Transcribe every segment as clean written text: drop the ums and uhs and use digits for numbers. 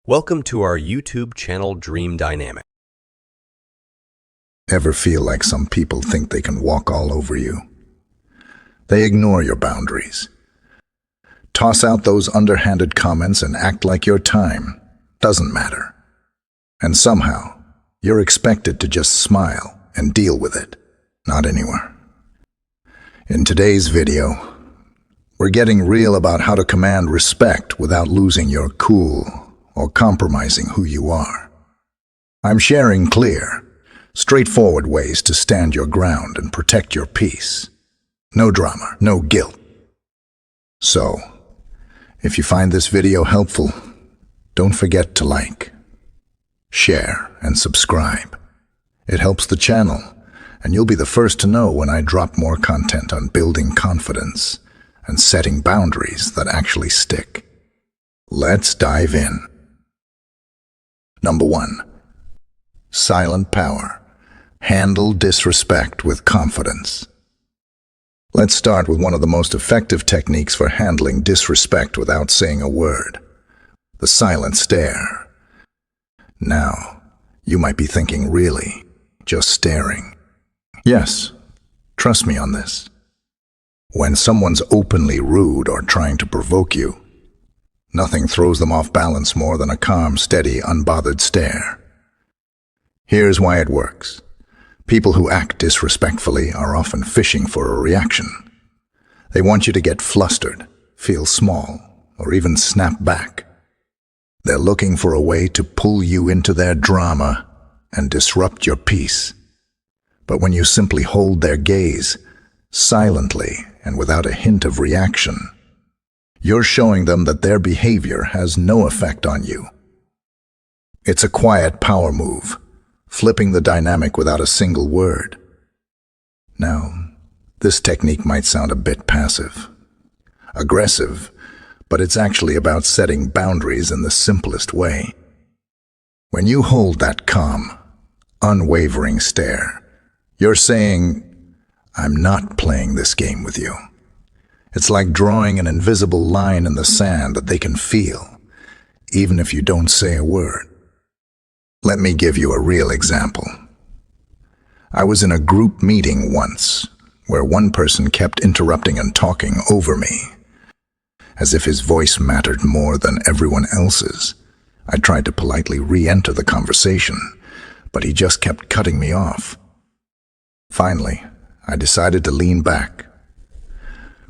Welcome to our YouTube channel Dream Dynamic. Ever feel like some people think they can walk all over you? They ignore your boundaries. Toss out those underhanded comments and act like your time doesn't matter. And somehow, you're expected to just smile and deal with it. Not anymore. In today's video, we're getting real about how to command respect without losing your cool or compromising who you are. I'm sharing clear, straightforward ways to stand your ground and protect your peace. No drama, no guilt. So, if you find this video helpful, don't forget to like, share, and subscribe. It helps the channel, and you'll be the first to know when I drop more content on building confidence and setting boundaries that actually stick. Let's dive in. Number 1. Silent power. Handle disrespect with confidence. Let's start with one of the most effective techniques for handling disrespect without saying a word: the silent stare. Now, you might be thinking, really, just staring? Yes, trust me on this. When someone's openly rude or trying to provoke you, nothing throws them off balance more than a calm, steady, unbothered stare. Here's why it works. People who act disrespectfully are often fishing for a reaction. They want you to get flustered, feel small, or even snap back. They're looking for a way to pull you into their drama and disrupt your peace. But when you simply hold their gaze, silently and without a hint of reaction, you're showing them that their behavior has no effect on you. It's a quiet power move, flipping the dynamic without a single word. Now, this technique might sound a bit passive, aggressive, but it's actually about setting boundaries in the simplest way. When you hold that calm, unwavering stare, you're saying, "I'm not playing this game with you." It's like drawing an invisible line in the sand that they can feel, even if you don't say a word. Let me give you a real example. I was in a group meeting once where one person kept interrupting and talking over me, as if his voice mattered more than everyone else's. I tried to politely re-enter the conversation, but he just kept cutting me off. Finally, I decided to lean back,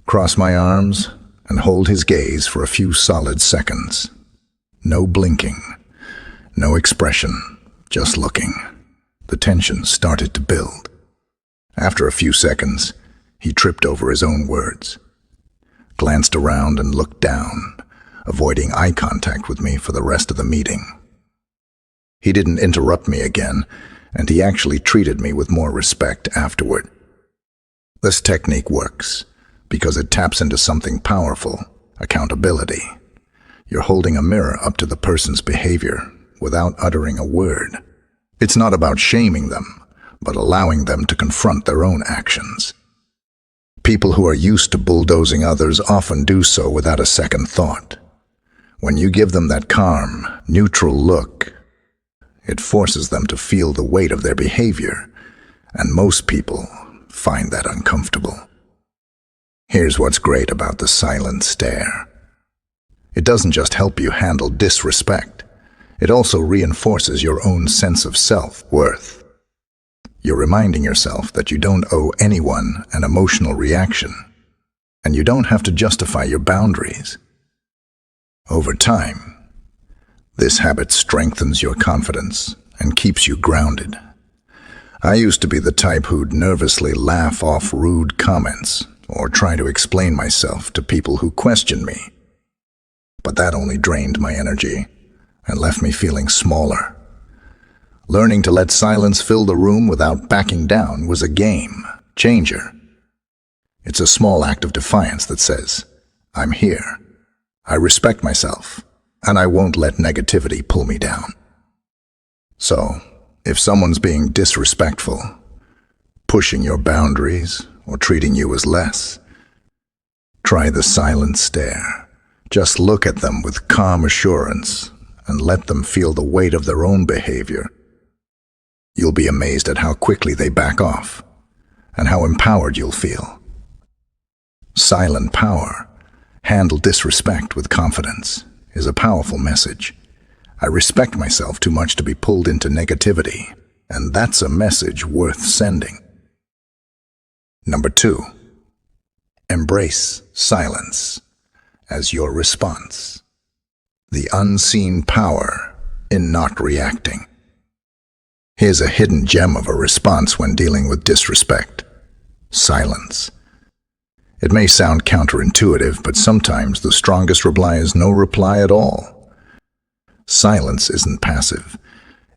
cross my arms, and hold his gaze for a few solid seconds. No blinking, no expression, just looking. The tension started to build. After a few seconds, he tripped over his own words, glanced around and looked down, avoiding eye contact with me for the rest of the meeting. He didn't interrupt me again, and he actually treated me with more respect afterward. This technique works because it taps into something powerful: accountability. You're holding a mirror up to the person's behavior without uttering a word. It's not about shaming them, but allowing them to confront their own actions. People who are used to bulldozing others often do so without a second thought. When you give them that calm, neutral look, it forces them to feel the weight of their behavior, and most people find that uncomfortable. Here's what's great about the silent stare. It doesn't just help you handle disrespect, it also reinforces your own sense of self-worth. You're reminding yourself that you don't owe anyone an emotional reaction, and you don't have to justify your boundaries. Over time, this habit strengthens your confidence and keeps you grounded. I used to be the type who'd nervously laugh off rude comments or try to explain myself to people who questioned me. But that only drained my energy and left me feeling smaller. Learning to let silence fill the room without backing down was a game changer. It's a small act of defiance that says, "I'm here, I respect myself, and I won't let negativity pull me down." So, if someone's being disrespectful, pushing your boundaries, or treating you as less, try the silent stare. Just look at them with calm assurance and let them feel the weight of their own behavior, you'll be amazed at how quickly they back off and how empowered you'll feel. Silent power, handle disrespect with confidence, is a powerful message. I respect myself too much to be pulled into negativity, and that's a message worth sending. Number 2, embrace silence as your response. The unseen power in not reacting. Here's a hidden gem of a response when dealing with disrespect: silence. It may sound counterintuitive, but sometimes the strongest reply is no reply at all. Silence isn't passive.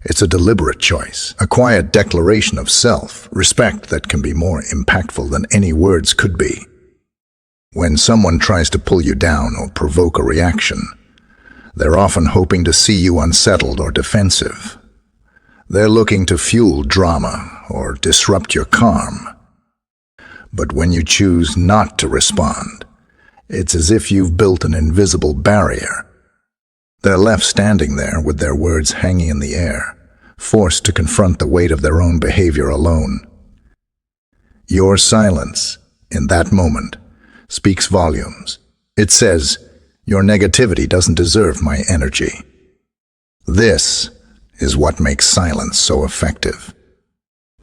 It's a deliberate choice, a quiet declaration of self-respect that can be more impactful than any words could be. When someone tries to pull you down or provoke a reaction, they're often hoping to see you unsettled or defensive. They're looking to fuel drama or disrupt your calm. But when you choose not to respond, it's as if you've built an invisible barrier. They're left standing there with their words hanging in the air, forced to confront the weight of their own behavior alone. Your silence, in that moment, speaks volumes. It says, "Your negativity doesn't deserve my energy." This is what makes silence so effective.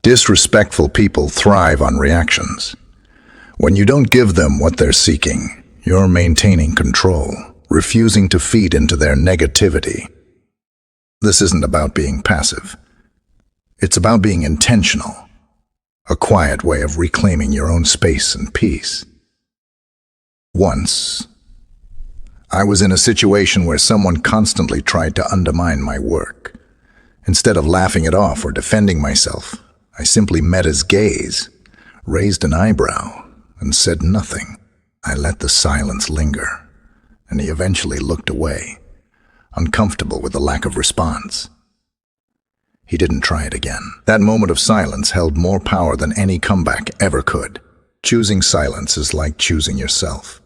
Disrespectful people thrive on reactions. When you don't give them what they're seeking, you're maintaining control, refusing to feed into their negativity. This isn't about being passive. It's about being intentional, a quiet way of reclaiming your own space and peace. Once, I was in a situation where someone constantly tried to undermine my work. Instead of laughing it off or defending myself, I simply met his gaze, raised an eyebrow, and said nothing. I let the silence linger, and he eventually looked away, uncomfortable with the lack of response. He didn't try it again. That moment of silence held more power than any comeback ever could. Choosing silence is like choosing yourself.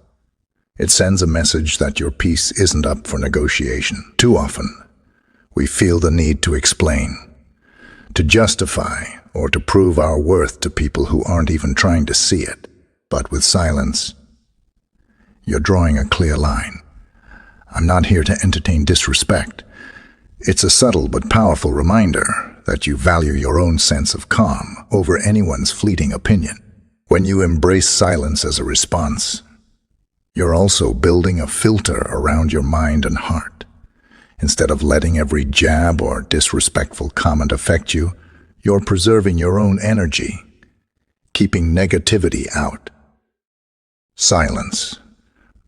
It sends a message that your peace isn't up for negotiation. Too often, we feel the need to explain, to justify, or to prove our worth to people who aren't even trying to see it. But with silence, you're drawing a clear line. I'm not here to entertain disrespect. It's a subtle but powerful reminder that you value your own sense of calm over anyone's fleeting opinion. When you embrace silence as a response, you're also building a filter around your mind and heart. Instead of letting every jab or disrespectful comment affect you, you're preserving your own energy, keeping negativity out. Silence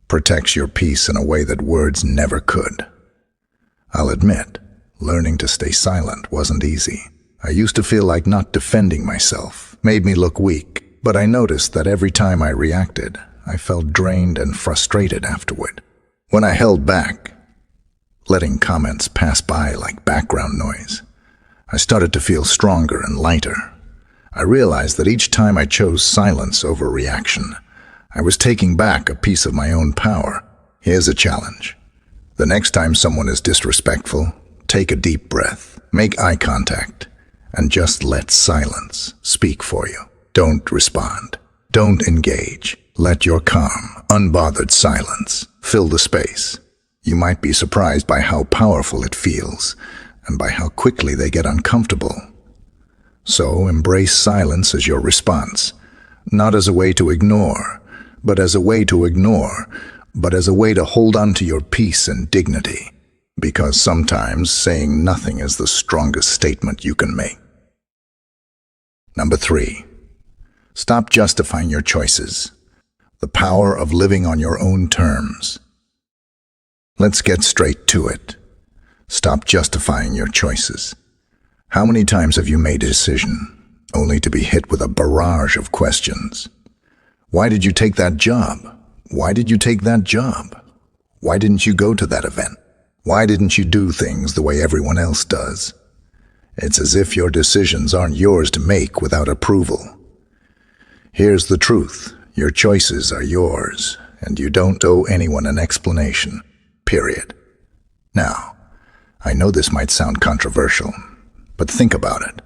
protects your peace in a way that words never could. I'll admit, learning to stay silent wasn't easy. I used to feel like not defending myself made me look weak, but I noticed that every time I reacted, I felt drained and frustrated afterward. When I held back, letting comments pass by like background noise, I started to feel stronger and lighter. I realized that each time I chose silence over reaction, I was taking back a piece of my own power. Here's a challenge. The next time someone is disrespectful, take a deep breath, make eye contact, and just let silence speak for you. Don't respond. Don't engage. Let your calm, unbothered silence fill the space. You might be surprised by how powerful it feels and by how quickly they get uncomfortable. So embrace silence as your response, not as a way to ignore, but as a way to hold on to your peace and dignity. Because sometimes saying nothing is the strongest statement you can make. Number 3, stop justifying your choices. The power of living on your own terms. Let's get straight to it. Stop justifying your choices. How many times have you made a decision only to be hit with a barrage of questions? Why did you take that job? Why did you take that job? Why didn't you go to that event? Why didn't you do things the way everyone else does? It's as if your decisions aren't yours to make without approval. Here's the truth. Your choices are yours, and you don't owe anyone an explanation. Period. Now, I know this might sound controversial, but think about it.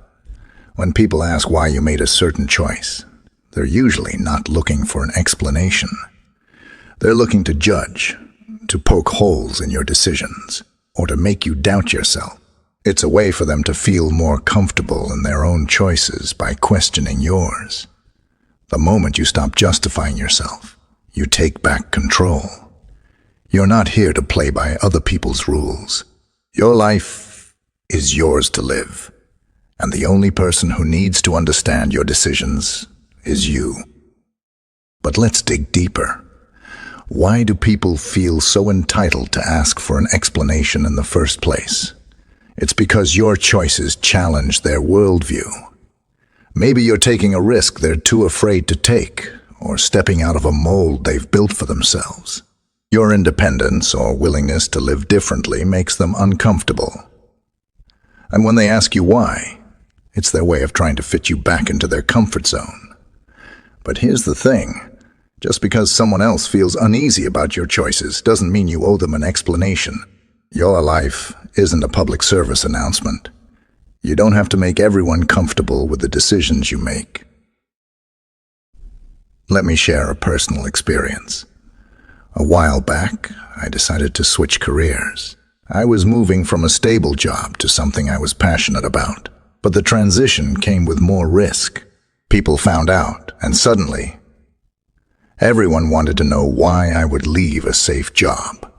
When people ask why you made a certain choice, they're usually not looking for an explanation. They're looking to judge, to poke holes in your decisions, or to make you doubt yourself. It's a way for them to feel more comfortable in their own choices by questioning yours. The moment you stop justifying yourself, you take back control. You're not here to play by other people's rules. Your life is yours to live, and the only person who needs to understand your decisions is you. But let's dig deeper. Why do people feel so entitled to ask for an explanation in the first place? It's because your choices challenge their worldview. Maybe you're taking a risk they're too afraid to take, or stepping out of a mold they've built for themselves. Your independence or willingness to live differently makes them uncomfortable. And when they ask you why, it's their way of trying to fit you back into their comfort zone. But here's the thing. Just because someone else feels uneasy about your choices doesn't mean you owe them an explanation. Your life isn't a public service announcement. You don't have to make everyone comfortable with the decisions you make. Let me share a personal experience. A while back, I decided to switch careers. I was moving from a stable job to something I was passionate about, but the transition came with more risk. People found out, and suddenly, everyone wanted to know why I would leave a safe job.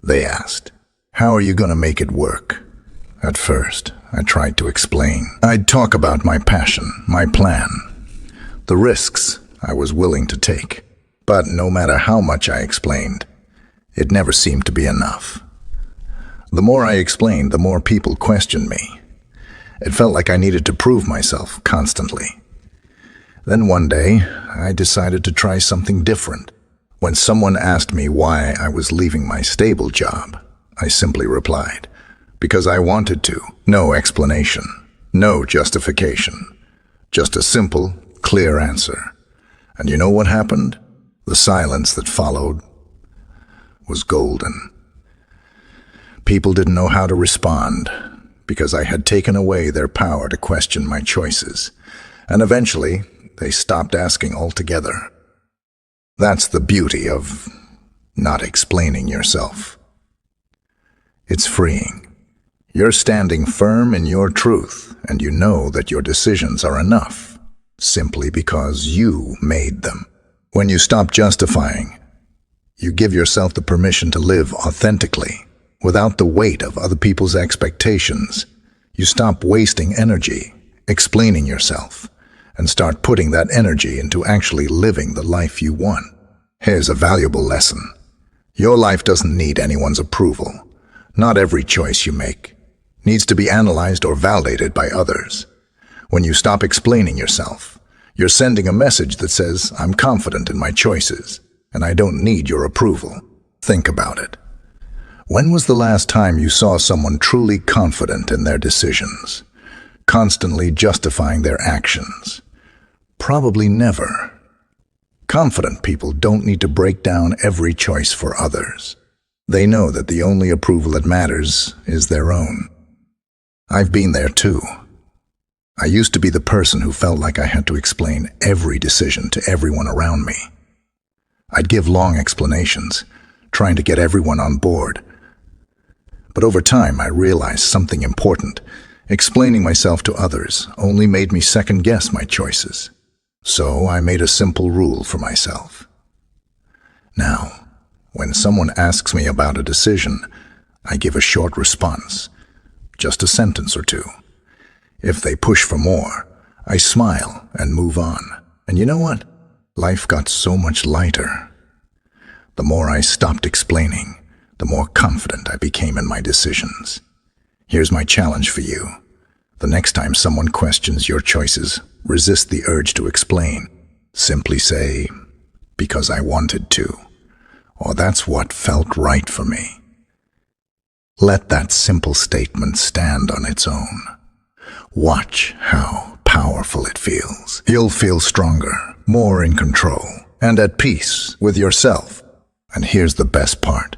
They asked, "How are you going to make it work?" At first, I tried to explain. I'd talk about my passion, my plan, the risks I was willing to take. But no matter how much I explained, it never seemed to be enough. The more I explained, the more people questioned me. It felt like I needed to prove myself constantly. Then one day, I decided to try something different. When someone asked me why I was leaving my stable job, I simply replied, "Because I wanted to." No explanation, no justification, just a simple, clear answer. And you know what happened? The silence that followed was golden. People didn't know how to respond because I had taken away their power to question my choices. And eventually, they stopped asking altogether. That's the beauty of not explaining yourself. It's freeing. You're standing firm in your truth, and you know that your decisions are enough, simply because you made them. When you stop justifying, you give yourself the permission to live authentically, without the weight of other people's expectations. You stop wasting energy, explaining yourself, and start putting that energy into actually living the life you want. Here's a valuable lesson. Your life doesn't need anyone's approval. Not every choice you make needs to be analyzed or validated by others. When you stop explaining yourself, you're sending a message that says, "I'm confident in my choices, and I don't need your approval." Think about it. When was the last time you saw someone truly confident in their decisions, constantly justifying their actions? Probably never. Confident people don't need to break down every choice for others. They know that the only approval that matters is their own. I've been there too. I used to be the person who felt like I had to explain every decision to everyone around me. I'd give long explanations, trying to get everyone on board. But over time, I realized something important. Explaining myself to others only made me second-guess my choices. So I made a simple rule for myself. Now, when someone asks me about a decision, I give a short response, just a sentence or two. If they push for more, I smile and move on. And you know what? Life got so much lighter. The more I stopped explaining, the more confident I became in my decisions. Here's my challenge for you. The next time someone questions your choices, resist the urge to explain. Simply say, "Because I wanted to," or "That's what felt right for me." Let that simple statement stand on its own. Watch how powerful it feels. You'll feel stronger, more in control, and at peace with yourself. And here's the best part.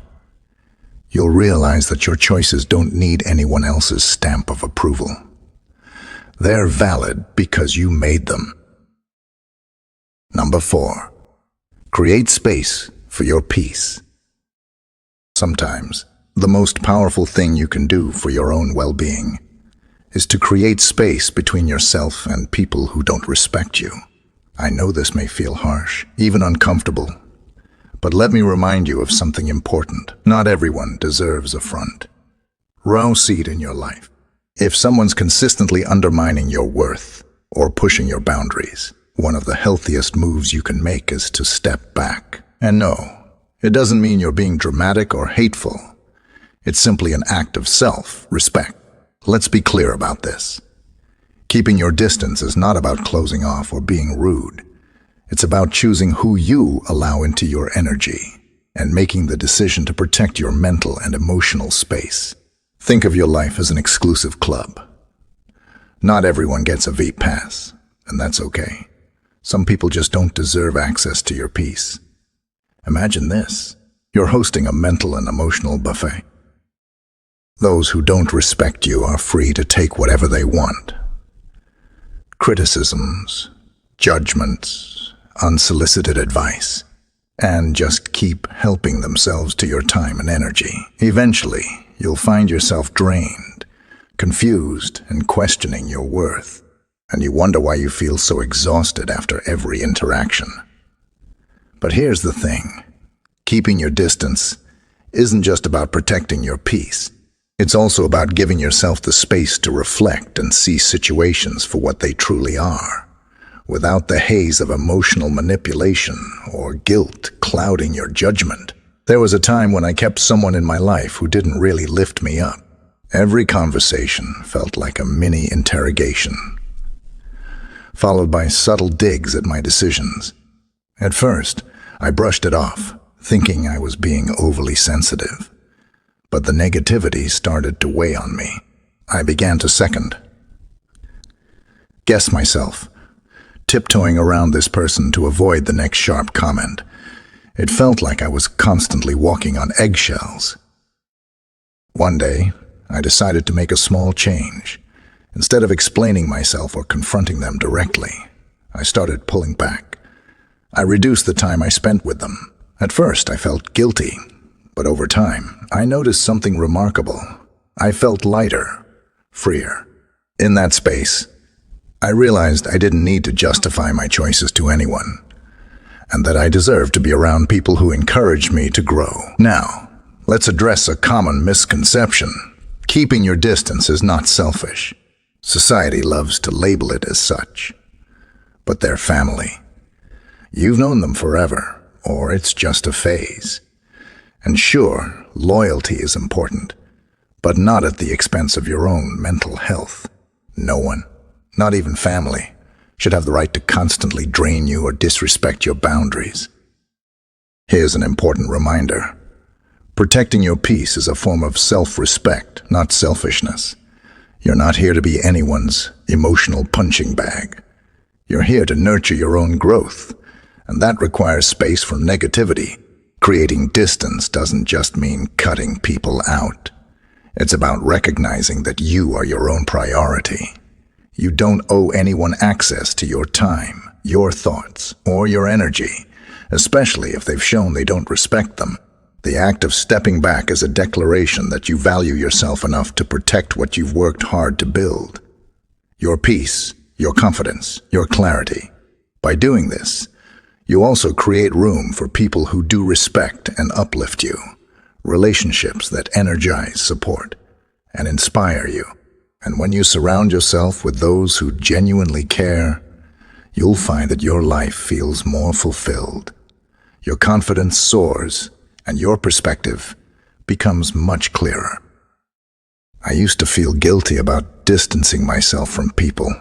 you'll realize that your choices don't need anyone else's stamp of approval. They're valid because you made them. Number 4. Create space for your peace. Sometimes, the most powerful thing you can do for your own well-being is to create space between yourself and people who don't respect you. I know this may feel harsh, even uncomfortable, but let me remind you of something important. Not everyone deserves a front row seat in your life. If someone's consistently undermining your worth or pushing your boundaries, one of the healthiest moves you can make is to step back. And no, it doesn't mean you're being dramatic or hateful. It's simply an act of self-respect. Let's be clear about this. Keeping your distance is not about closing off or being rude. It's about choosing who you allow into your energy and making the decision to protect your mental and emotional space. Think of your life as an exclusive club. Not everyone gets a V-Pass, and that's okay. Some people just don't deserve access to your peace. Imagine this. You're hosting a mental and emotional buffet. Those who don't respect you are free to take whatever they want. Criticisms, judgments, unsolicited advice, and just keep helping themselves to your time and energy. Eventually, you'll find yourself drained, confused, and questioning your worth, and you wonder why you feel so exhausted after every interaction. But here's the thing. Keeping your distance isn't just about protecting your peace. It's also about giving yourself the space to reflect and see situations for what they truly are, without the haze of emotional manipulation or guilt clouding your judgment. There was a time when I kept someone in my life who didn't really lift me up. Every conversation felt like a mini interrogation, followed by subtle digs at my decisions. At first, I brushed it off, thinking I was being overly sensitive. But the negativity started to weigh on me. I began to second-guess myself, tiptoeing around this person to avoid the next sharp comment. It felt like I was constantly walking on eggshells. One day, I decided to make a small change. Instead of explaining myself or confronting them directly, I started pulling back. I reduced the time I spent with them. At first, I felt guilty, but over time, I noticed something remarkable. I felt lighter, freer. In that space, I realized I didn't need to justify my choices to anyone, and that I deserved to be around people who encouraged me to grow. Now, let's address a common misconception. Keeping your distance is not selfish. Society loves to label it as such. But they're family. You've known them forever, or it's just a phase. And sure, loyalty is important, but not at the expense of your own mental health. No one, not even family, should have the right to constantly drain you or disrespect your boundaries. Here's an important reminder. Protecting your peace is a form of self-respect, not selfishness. You're not here to be anyone's emotional punching bag. You're here to nurture your own growth, and that requires space from negativity. Creating distance doesn't just mean cutting people out. It's about recognizing that you are your own priority. You don't owe anyone access to your time, your thoughts, or your energy, especially if they've shown they don't respect them. The act of stepping back is a declaration that you value yourself enough to protect what you've worked hard to build. Your peace, your confidence, your clarity. By doing this, you also create room for people who do respect and uplift you, relationships that energize, support, and inspire you. And when you surround yourself with those who genuinely care, you'll find that your life feels more fulfilled. Your confidence soars, and your perspective becomes much clearer. I used to feel guilty about distancing myself from people.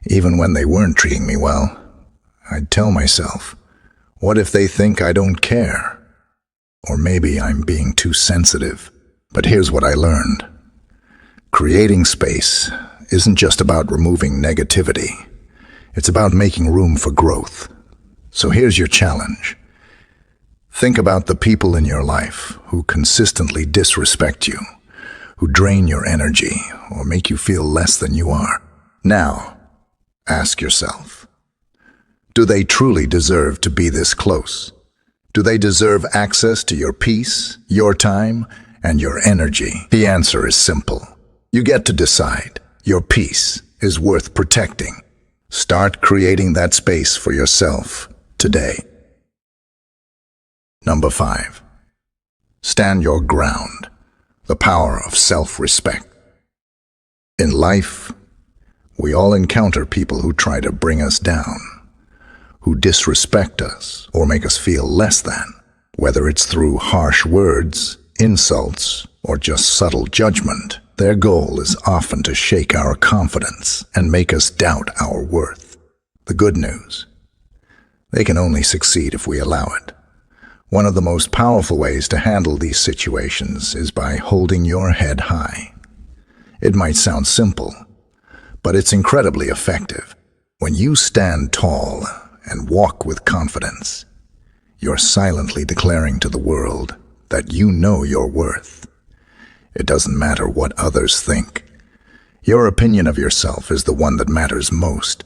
Even when they weren't treating me well, I'd tell myself, what if they think I don't care? Or maybe I'm being too sensitive. But here's what I learned. Creating space isn't just about removing negativity. It's about making room for growth. So here's your challenge. Think about the people in your life who consistently disrespect you, who drain your energy or make you feel less than you are. Now, ask yourself, do they truly deserve to be this close? Do they deserve access to your peace, your time, and your energy? The answer is simple. You get to decide. Your peace is worth protecting. Start creating that space for yourself today. Number 5. Stand your ground. The power of self-respect. In life, we all encounter people who try to bring us down, who disrespect us or make us feel less than, whether it's through harsh words, insults, or just subtle judgment. Their goal is often to shake our confidence and make us doubt our worth. The good news: they can only succeed if we allow it. One of the most powerful ways to handle these situations is by holding your head high. It might sound simple, but it's incredibly effective. When you stand tall and walk with confidence, you're silently declaring to the world that you know your worth. It doesn't matter what others think. Your opinion of yourself is the one that matters most.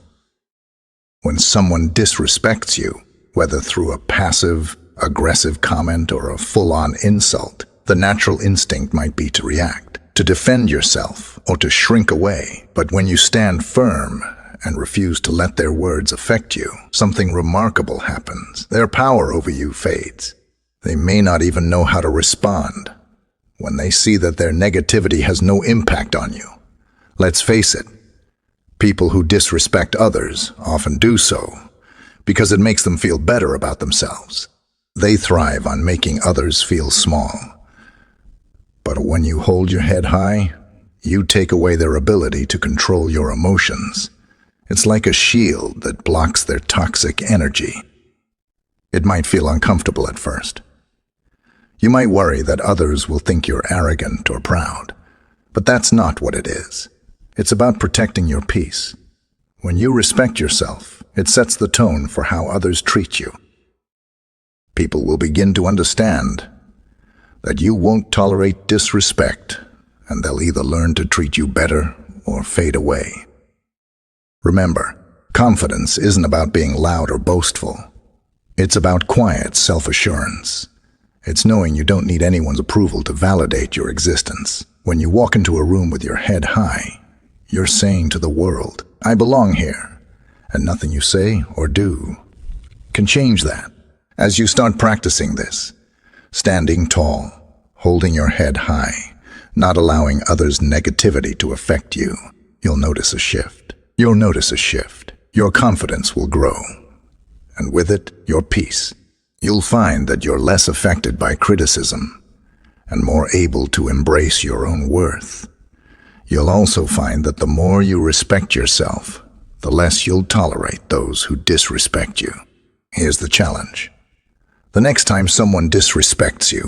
When someone disrespects you, whether through a passive, aggressive comment or a full-on insult, the natural instinct might be to react, to defend yourself, or to shrink away. But when you stand firm and refuse to let their words affect you, something remarkable happens. Their power over you fades. They may not even know how to respond when they see that their negativity has no impact on you. Let's face it, people who disrespect others often do so because it makes them feel better about themselves. They thrive on making others feel small. But when you hold your head high, you take away their ability to control your emotions. It's like a shield that blocks their toxic energy. It might feel uncomfortable at first. You might worry that others will think you're arrogant or proud, but that's not what it is. It's about protecting your peace. When you respect yourself, it sets the tone for how others treat you. People will begin to understand that you won't tolerate disrespect, and they'll either learn to treat you better or fade away. Remember, confidence isn't about being loud or boastful. It's about quiet self-assurance. It's knowing you don't need anyone's approval to validate your existence. When you walk into a room with your head high, you're saying to the world, "I belong here," and nothing you say or do can change that. As you start practicing this, standing tall, holding your head high, not allowing others' negativity to affect you, you'll notice a shift. You'll notice a shift. Your confidence will grow, and with it, your peace. You'll find that you're less affected by criticism and more able to embrace your own worth. You'll also find that the more you respect yourself, the less you'll tolerate those who disrespect you. Here's the challenge. The next time someone disrespects you,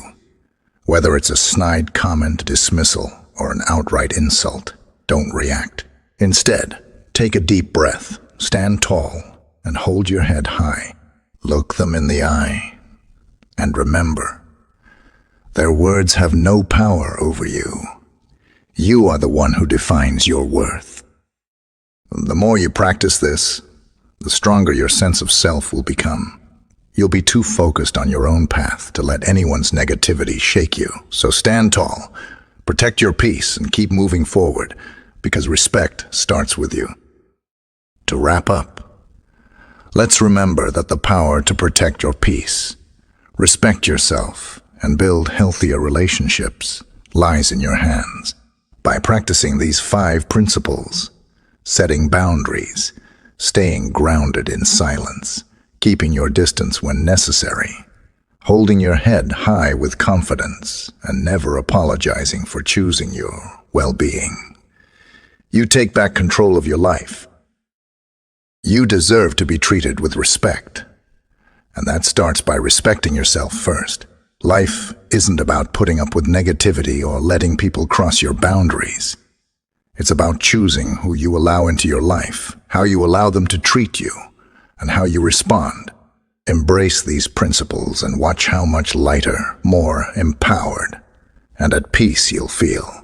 whether it's a snide comment, dismissal, or an outright insult, don't react. Instead, take a deep breath, stand tall, and hold your head high. Look them in the eye, and remember, their words have no power over you. You are the one who defines your worth. The more you practice this, the stronger your sense of self will become. You'll be too focused on your own path to let anyone's negativity shake you. So stand tall, protect your peace, and keep moving forward, because respect starts with you. To wrap up, let's remember that the power to protect your peace, respect yourself, and build healthier relationships lies in your hands. By practicing these 5 principles, setting boundaries, staying grounded in silence, keeping your distance when necessary, holding your head high with confidence, and never apologizing for choosing your well-being, you take back control of your life. You deserve to be treated with respect, and that starts by respecting yourself first. Life isn't about putting up with negativity or letting people cross your boundaries. It's about choosing who you allow into your life, how you allow them to treat you, and how you respond. Embrace these principles and watch how much lighter, more empowered, and at peace you'll feel.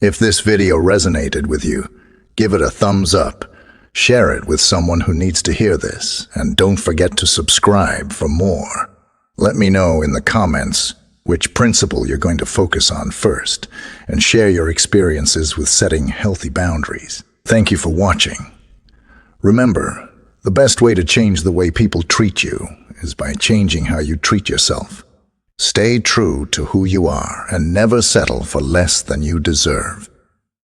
If this video resonated with you, give it a thumbs up, share it with someone who needs to hear this, and don't forget to subscribe for more. Let me know in the comments which principle you're going to focus on first, and share your experiences with setting healthy boundaries. Thank you for watching. Remember, the best way to change the way people treat you is by changing how you treat yourself. Stay true to who you are and never settle for less than you deserve.